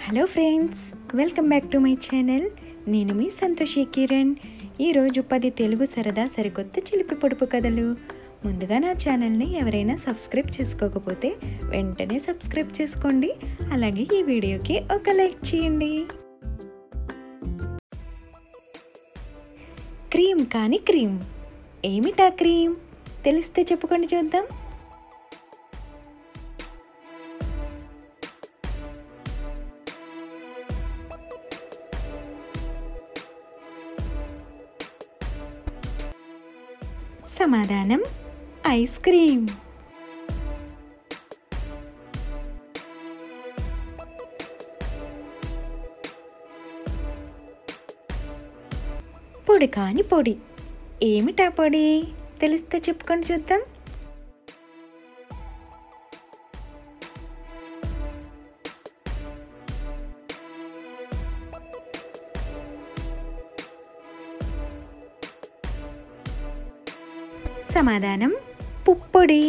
Hello friends, welcome back to my channel. నేను మీ సంతోషి కిరణ్. ఈరోజు 10 తెలుగు సరదా సరికొత్త చిలిపి పొడుపు కథలు. ముందుగా నా ఛానల్ని ఎవరైనా సబ్స్క్రైబ్ చేసుకోకపోతే వెంటనే సబ్స్క్రైబ్ చేసుకోండి. అలాగే ఈ వీడియోకి ఒక లైక్ చేయండి. క్రీమ్ కాని క్రీమ్. ఏమిటా క్రీమ్? తెలిస్తే చెప్పుకొని చూద్దాం. సమాధానం ఐస్ క్రీమ్. పొడి కాని పొడి. ఏమిటా పొడి? తెలిస్తే చెప్పుకొని చూద్దాం. సమాధానం పుప్పొడి.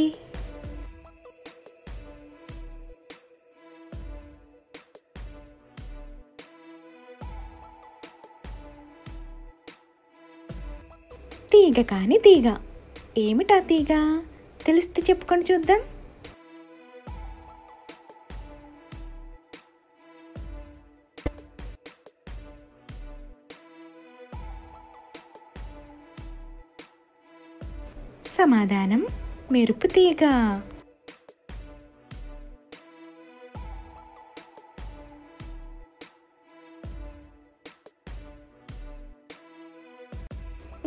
తీగ కాని తీగ. ఏమిటా తీగ? తెలిస్తే చెప్పుకొని చూద్దాం. సమాధానం మెరుపు తీగ.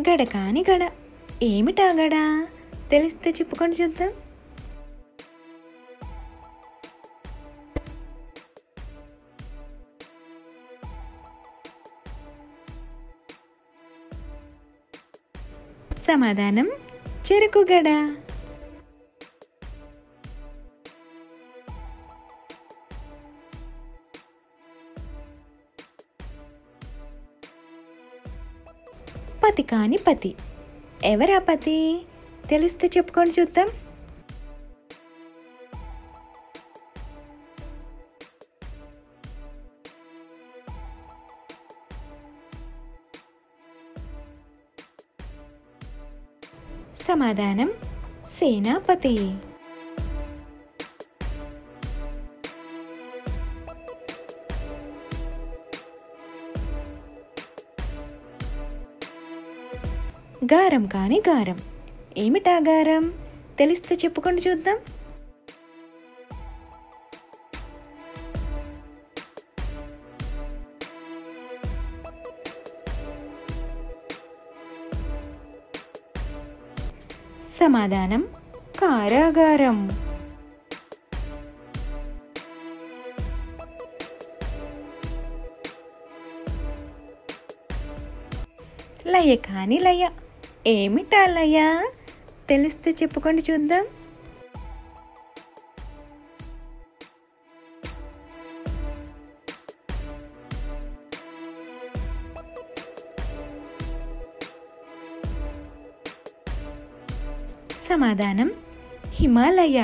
గడ కాని గడ. ఏమిటా గడ? తెలిస్తే చెప్పుకొని చూద్దాం. సమాధానం చెరుకు గడ. పతి కాని పతి. ఎవరా పతి? తెలిస్తే చెప్పుకొని చూద్దాం. సమాధానం సేనాపతి. గారం కాని గారం. ఏమిటా గారం? తెలిస్తే చెప్పుకొని చూద్దాం. సమాధానం కారాగారం. లయ కాని లయ. ఏమిటా లయ? తెలిస్తే చెప్పుకొని చూద్దాం. సమాధానం హిమాలయ.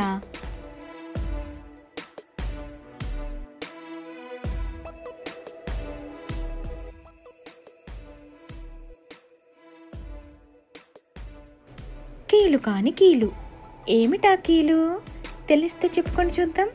కీలు కాని కీలు. ఏమిటా కీలు? తెలిస్తే చెప్పుకొని చూద్దాం.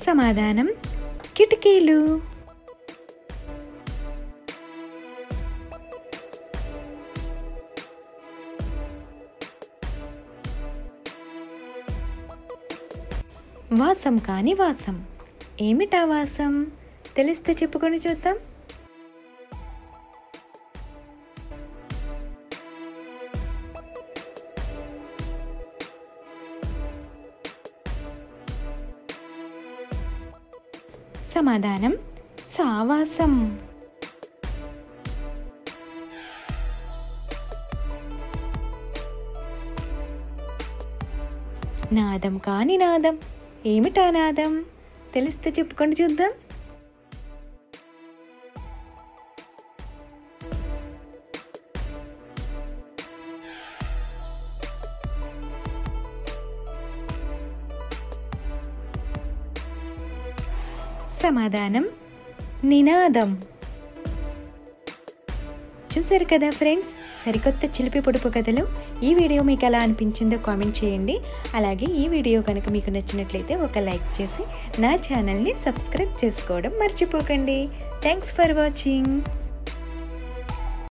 సమాధానం కిటికీలు. వాసం కాని వాసం. ఏమిటా వాసం? తెలిస్తే చెప్పుకొని చూద్దాం. సమాధానం సావాసం. నాదం కాని నాదం. ఏమిటా నాదం? తెలిస్తే చెప్పుకొని చూద్దాం. సమాధానం నినాదం. చూసారు కదా ఫ్రెండ్స్, సరికొత్త చిలిపి పొడుపు కథలు. ఈ వీడియో మీకు ఎలా అనిపించిందో కామెంట్ చేయండి. అలాగే ఈ వీడియో కనుక మీకు నచ్చినట్లయితే ఒక లైక్ చేసి నా ఛానల్ని సబ్స్క్రైబ్ చేసుకోవడం మర్చిపోకండి. Thanks for watching.